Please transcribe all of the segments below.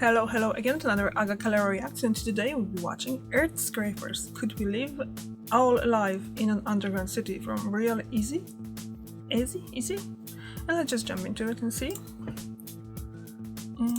Hello again to another Agakala reaction. Today we'll be watching Earthscrapers. Could we live all alive in an underground city from real easy? And let's just jump into it and see.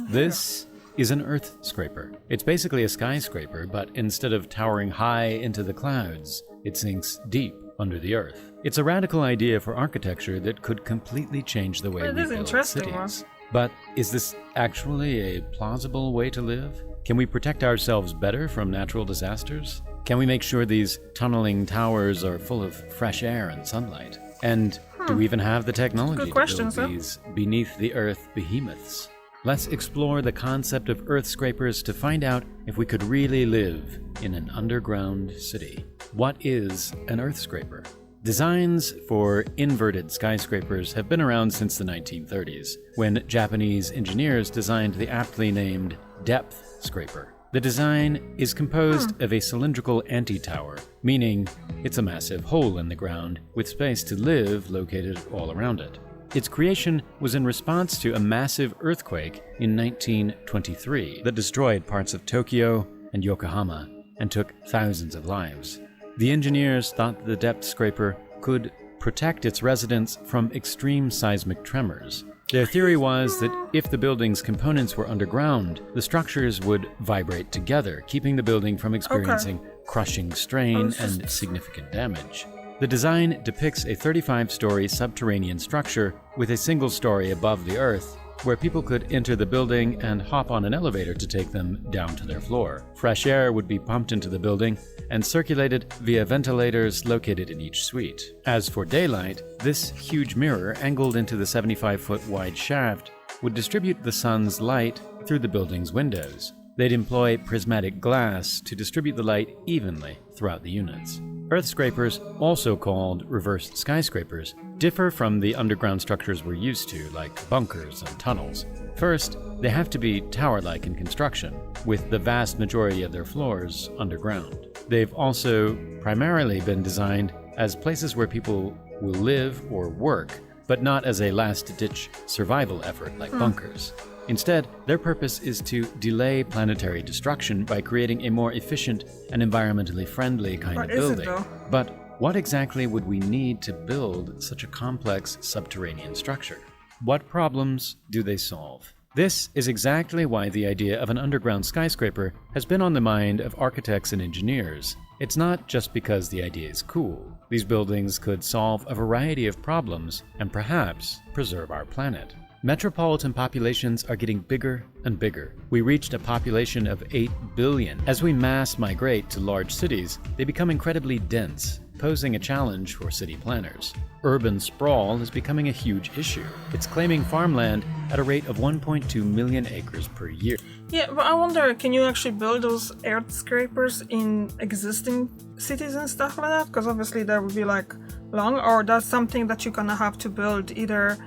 This is an earth scraper. It's basically a skyscraper, but instead of towering high into the clouds, it sinks deep under the earth. It's a radical idea for architecture that could completely change the way we build cities. But is this actually a plausible way to live? Can we protect ourselves better from natural disasters? Can we make sure these tunneling towers are full of fresh air and sunlight? And do we even have the technology to build these beneath-the-earth behemoths? Let's explore the concept of earth scrapers to find out if we could really live in an underground city. What is an earth scraper? Designs for inverted skyscrapers have been around since the 1930s, when Japanese engineers designed the aptly named depth scraper. The design is composed of a cylindrical anti-tower, meaning it's a massive hole in the ground with space to live located all around it. Its creation was in response to a massive earthquake in 1923 that destroyed parts of Tokyo and Yokohama and took thousands of lives. The engineers thought the depth scraper could protect its residents from extreme seismic tremors. Their theory was that if the building's components were underground, the structures would vibrate together, keeping the building from experiencing crushing strain and significant damage. The design depicts a 35-story subterranean structure with a single story above the earth, where people could enter the building and hop on an elevator to take them down to their floor. Fresh air would be pumped into the building and circulated via ventilators located in each suite. As for daylight, this huge mirror angled into the 75-foot wide shaft would distribute the sun's light through the building's windows. They'd employ prismatic glass to distribute the light evenly throughout the units. Earth scrapers, also called reverse skyscrapers, differ from the underground structures we're used to, like bunkers and tunnels. First, they have to be tower-like in construction, with the vast majority of their floors underground. They've also primarily been designed as places where people will live or work, but not as a last-ditch survival effort like bunkers. Instead, their purpose is to delay planetary destruction by creating a more efficient and environmentally friendly kind of building. But what exactly would we need to build such a complex subterranean structure? What problems do they solve? This is exactly why the idea of an underground skyscraper has been on the mind of architects and engineers. It's not just because the idea is cool. These buildings could solve a variety of problems and perhaps preserve our planet. Metropolitan populations are getting bigger and bigger. We reached a population of 8 billion. As we mass migrate to large cities, they become incredibly dense, posing a challenge for city planners. Urban sprawl is becoming a huge issue. It's claiming farmland at a rate of 1.2 million acres per year. Yeah, but I wonder, can you actually build those earth scrapers in existing cities and stuff like that? Because obviously that would be like long, or that's something that you're gonna have to build either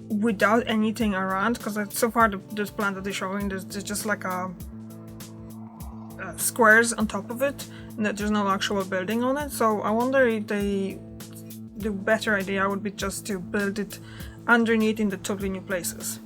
without anything around, because so far this plan that they're showing, there's just like squares on top of it, and that there's no actual building on it. So I wonder if the better idea would be just to build it underneath in the totally new places.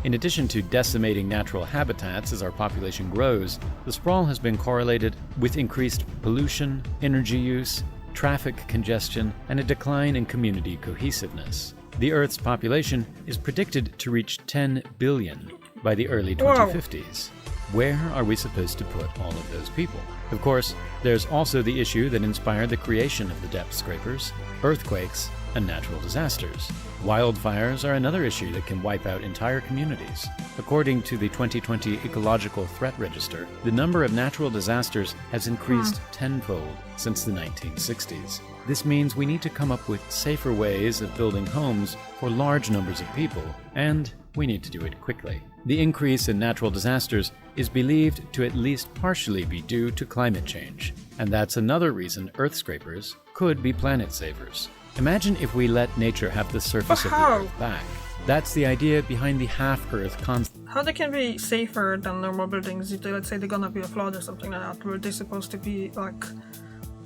In addition to decimating natural habitats as our population grows, the sprawl has been correlated with increased pollution, energy use, traffic congestion, and a decline in community cohesiveness. The Earth's population is predicted to reach 10 billion by the early 2050s. Where are we supposed to put all of those people? Of course, there's also the issue that inspired the creation of the depth scrapers: earthquakes and natural disasters. Wildfires are another issue that can wipe out entire communities. According to the 2020 Ecological Threat Register, the number of natural disasters has increased tenfold since the 1960s. This means we need to come up with safer ways of building homes for large numbers of people, and we need to do it quickly. The increase in natural disasters is believed to at least partially be due to climate change, and that's another reason earth scrapers could be planet savers. Imagine if we let nature have the surface of the Earth back. That's the idea behind the half-Earth concept. How they can be safer than normal buildings? If they, let's say they're gonna be a flood or something like that, were they supposed to be like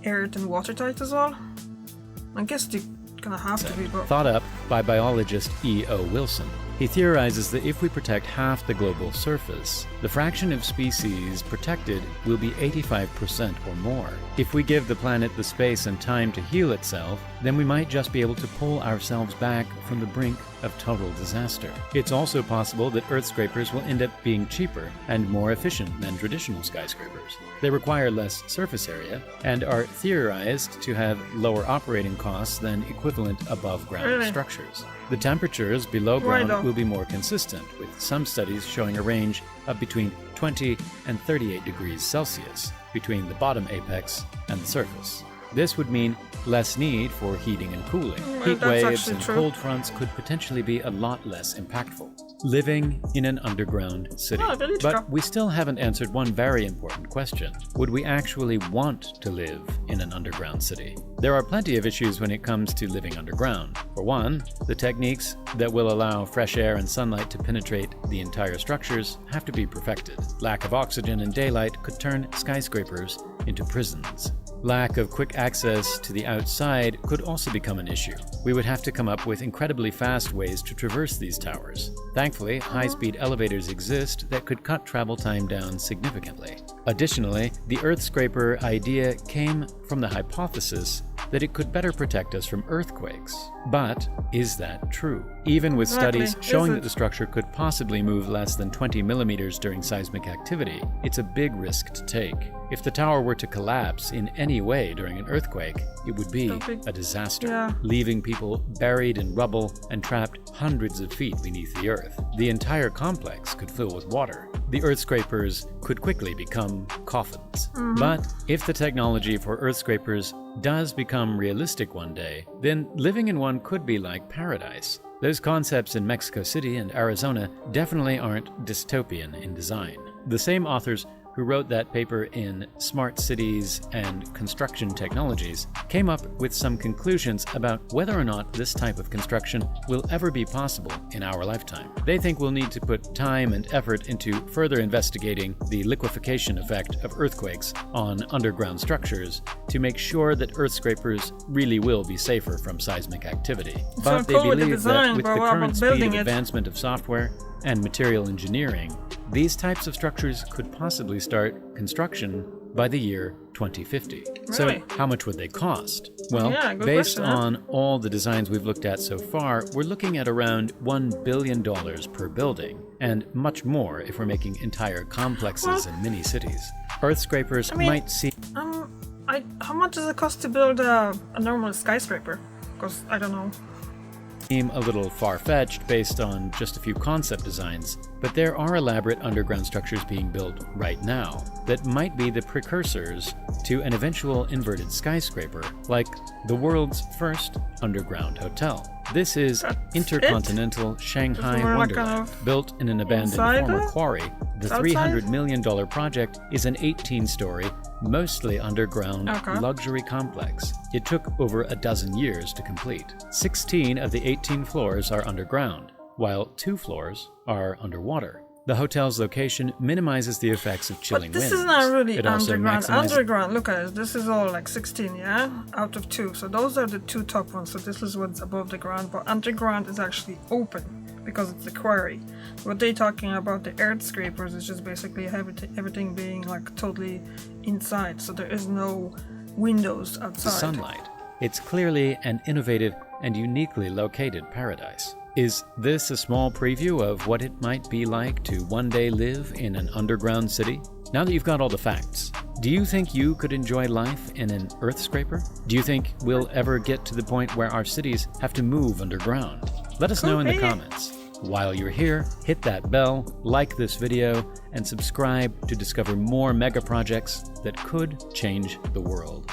air and watertight as well? I guess they're gonna have to be, but... Thought up by biologist E.O. Wilson. He theorizes that if we protect half the global surface, the fraction of species protected will be 85% or more. If we give the planet the space and time to heal itself, then we might just be able to pull ourselves back from the brink of total disaster. It's also possible that Earthscrapers will end up being cheaper and more efficient than traditional skyscrapers. They require less surface area and are theorized to have lower operating costs than equivalent above-ground structures. The temperatures below ground will be more consistent, with some studies showing a range of between 20 and 38 degrees Celsius between the bottom apex and the surface. This would mean less need for heating and cooling. Heat waves and cold fronts could potentially be a lot less impactful. Living in an underground city. But we still haven't answered one very important question. Would we actually want to live in an underground city? There are plenty of issues when it comes to living underground. For one, the techniques that will allow fresh air and sunlight to penetrate the entire structures have to be perfected. Lack of oxygen and daylight could turn skyscrapers into prisons. Lack of quick access to the outside could also become an issue. We would have to come up with incredibly fast ways to traverse these towers. Thankfully, high-speed elevators exist that could cut travel time down significantly. Additionally, the Earthscraper idea came from the hypothesis that it could better protect us from earthquakes. But is that true? Even with studies showing that the structure could possibly move less than 20 millimeters during seismic activity, it's a big risk to take. If the tower were to collapse in any way during an earthquake, it would be a disaster, leaving people buried in rubble and trapped hundreds of feet beneath the earth. The entire complex could fill with water. The Earthscrapers could quickly become coffins. But if the technology for Earthscrapers does become realistic one day, then living in one could be like paradise. Those concepts in Mexico City and Arizona definitely aren't dystopian in design. The same authors who wrote that paper in Smart Cities and Construction Technologies, came up with some conclusions about whether or not this type of construction will ever be possible in our lifetime. They think we'll need to put time and effort into further investigating the liquefaction effect of earthquakes on underground structures to make sure that Earthscrapers really will be safer from seismic activity. But they believe that with the current speed of advancement of software and material engineering, these types of structures could possibly start construction by the year 2050. Really? So how much would they cost? Well, based on all the designs we've looked at so far, we're looking at around $1 billion per building, and much more if we're making entire complexes and mini-cities. Earthscrapers might see... how much does it cost to build a normal skyscraper? Because I don't know. Seem a little far-fetched based on just a few concept designs, but there are elaborate underground structures being built right now that might be the precursors to an eventual inverted skyscraper, like the world's first underground hotel. This is Intercontinental Shanghai Wonderland, built in an abandoned former quarry. The $300 million project is an 18-story, mostly underground luxury complex. It took over a dozen years to complete. 16 of the 18 floors are underground, while 2 floors are underwater. The hotel's location minimizes the effects of chilling winds. But this is not really underground. Underground, look at it. This is all like 16, out of 2. So those are the 2 top ones. So this is what's above the ground. But underground is actually open because it's a quarry. What they're talking about, the Earthscrapers, is just basically everything being like totally inside. So there is no windows outside. Sunlight. It's clearly an innovative and uniquely located paradise. Is this a small preview of what it might be like to one day live in an underground city? Now that you've got all the facts, do you think you could enjoy life in an Earthscraper? Do you think we'll ever get to the point where our cities have to move underground? Let us know in the comments. While you're here, hit that bell, like this video, and subscribe to discover more mega projects that could change the world.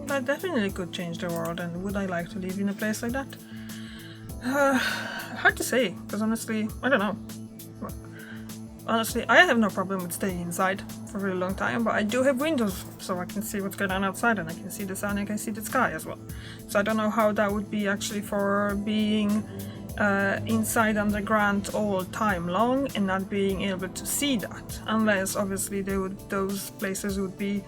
That definitely could change the world, and would I like to live in a place like that? Hard to say, because honestly, I don't know. Honestly, I have no problem with staying inside for a really long time, but I do have windows, so I can see what's going on outside, and I can see the sun, and I can see the sky as well. So I don't know how that would be actually for being inside underground all time long and not being able to see that, unless obviously those places would be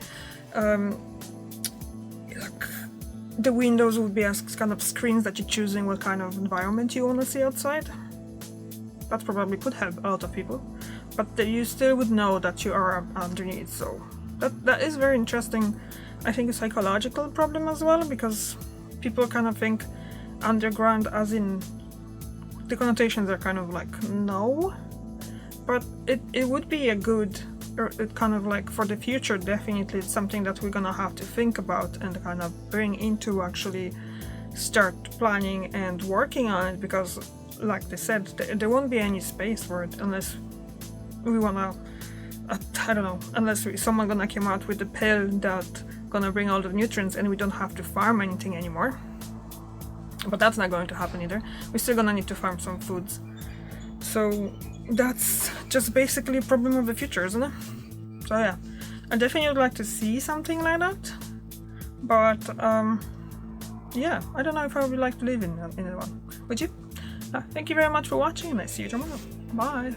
the windows would be as kind of screens that you're choosing what kind of environment you want to see outside. that probably could help a lot of people, but you still would know that you are underneath. So that is very interesting. I think a psychological problem as well, because people kind of think underground as in the connotations are kind of like no, but it would be a good, or it kind of like for the future, definitely it's something that we're gonna have to think about and kind of bring into actually start planning and working on it, because like they said, there won't be any space for it unless we wanna I don't know, unless someone gonna come out with a pill that gonna bring all the nutrients and we don't have to farm anything anymore. But that's not going to happen either. We're still gonna need to farm some foods. So that's just basically a problem of the future, isn't it? So yeah, I definitely would like to see something like that. But yeah, I don't know if I would like to live in one. Would you? Thank you very much for watching, and I see you tomorrow. Bye.